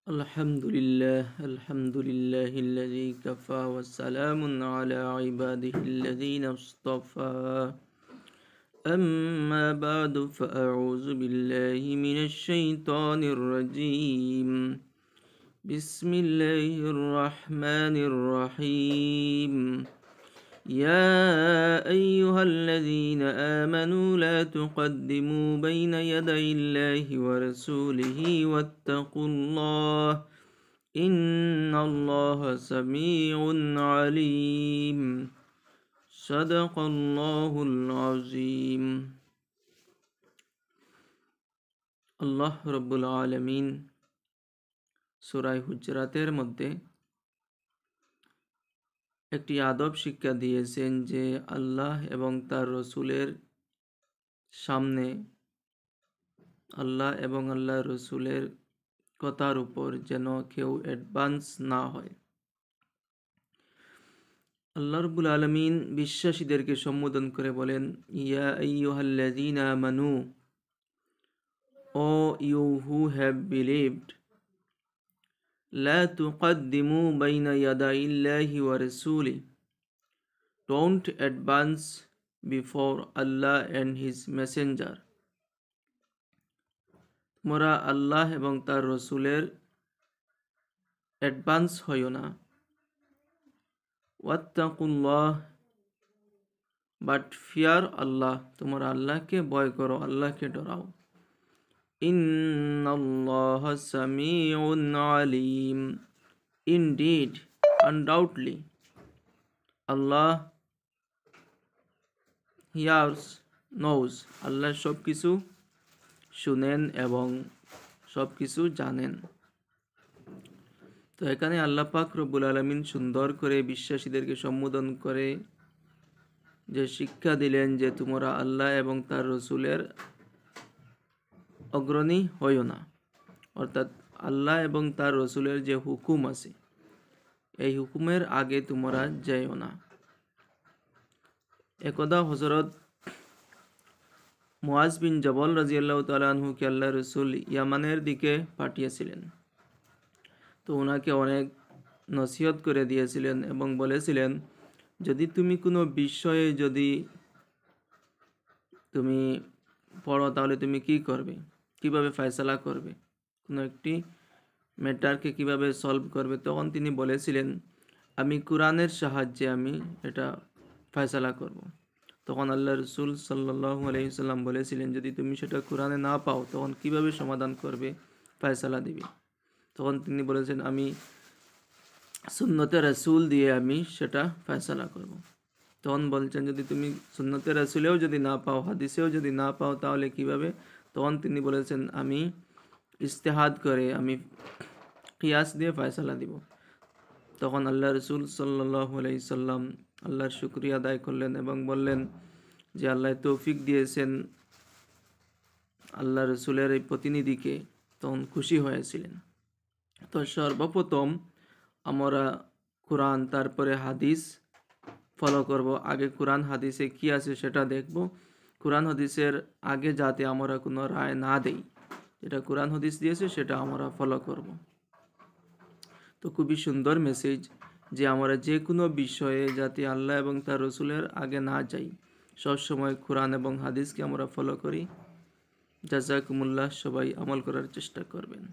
الحمد لله الذي كفى والسلام على عباده الذين اصطفى أما بعد فأعوذ بالله من الشيطان الرجيم بسم الله الرحمن الرحيم يا أيها الذين آمنوا لا تقدموا بين يدي الله ورسوله واتقوا الله إن الله سميع عليم صدق الله العظيم আল্লাহ রব্বুল আলামিন সূরা হুজরাতের মধ্যে একটি আদব শিক্ষা দিয়েছেন যে আল্লাহ এবং তার রসুলের সামনে আল্লাহ এবং আল্লাহ রসুলের কথার উপর যেন কেউ অ্যাডভান্স না হয়। আল্লাহ রাব্বুল আলামিন বিশ্বাসীদেরকে সম্বোধন করে বলেন, ইয়া আইয়ুহাল্লাযীনা আমানু, ও ইউ হু হ্যাভ বিলিভড, লা তুকদ্দিমু বাইনা ইয়াদাইল্লাহি ওয়া রাসূলিহি, don't advance before Allah and his messenger, তোমরা আল্লাহ এবং তার রসুলের অ্যাডভান্স হইও না। ওয়াত্তাকুল্লাহ, বাট ফিয়ার আল্লাহ, তোমরা আল্লাহকে ভয় করো, আল্লাহকে ডরাও। ইন্নাল্লাহা সামিউন আলিম, ইনডিড, আনডাউটলি, আল্লাহ হিয়ার্স, নোজ, আল্লাহ সব কিছু শুনেন এবং সব কিছু জানেন। তো এখানে আল্লাহ পাক রব্বুল আলামিন সুন্দর করে বিশ্বাসীদেরকে সম্বোধন করে যে শিক্ষা দিলেন যে তোমরা আল্লাহ এবং তার রসুলের অগ্রণী হইও না, অর্থাৎ আল্লাহ এবং তার রসুলের যে হুকুম আছে এই হুকুমের আগে তোমরা যাইও না। একদা হযরত মুআজ বিন জবল রাদিয়াল্লাহু তাআলা আনহুকে আল্লাহ রসুল ইয়ামানের দিকে পাঠিয়েছিলেন। তো ওনাকে অনেক নসিহত করে দিয়েছিলেন এবং বলেছিলেন, যদি তুমি কোনো বিষয়ে যদি তুমি পড়ো তাহলে তুমি কি করবে, কিভাবে ফয়সালা করবে, কোনো একটি ম্যাটারকে কিভাবে সলভ করবে, তখন তিনি বলেছিলেন আমি কোরআনের সাহায্যে আমি এটা ফয়সালা করব। তখন আল্লাহ রসুল সাল্লাল্লাহু আলাইহি সাল্লাম বলেছিলেন, যদি তুমি সেটা কোরআনে না পাও তখন কিভাবে সমাধান করবে, ফয়সালা দিবে। তখন তিনি বলেছেন আমি সুন্নতে রাসূল দিয়ে আমি সেটা ফয়সালা করব। তখন বলছেন যদি তুমি সুন্নতে রাসূলেও যদি না পাও, হাদিসেও যদি না পাও তাহলে কিভাবে? তখন তিনি বলেছেন আমি ইজতিহাদ করে আমি কিয়াস দিয়ে ফয়সালা দিব। তখন আল্লাহ রসুল সাল্লাল্লাহু আলাইহি সাল্লাম আল্লাহর শুকরিয়া আদায় করলেন এবং বললেন যে আল্লাহ তৌফিক দিয়েছেন আল্লাহ রসুলের এই প্রতিনিধিকে, তখন খুশি হয়েছিলেন। তো সর্বপ্রথম আমরা কোরআন তারপরে হাদিস ফলো করব। আগে কোরআন হাদিসে কি আছে সেটা দেখব। কোরআন হাদিসের আগে যাতে আমরা কোনো রায় না দেই, যেটা কোরআন হাদিস দিয়েছে সেটা আমরা ফলো করব। তো খুবই সুন্দর মেসেজ যে আমরা যে কোনো বিষয়ে যাতে আল্লাহ এবং তার রসুলের আগে না যাই, সবসময় কোরআন এবং হাদিসকে আমরা ফলো করি। জাযাকুমুল্লাহ, সবাই আমল করার চেষ্টা করবেন।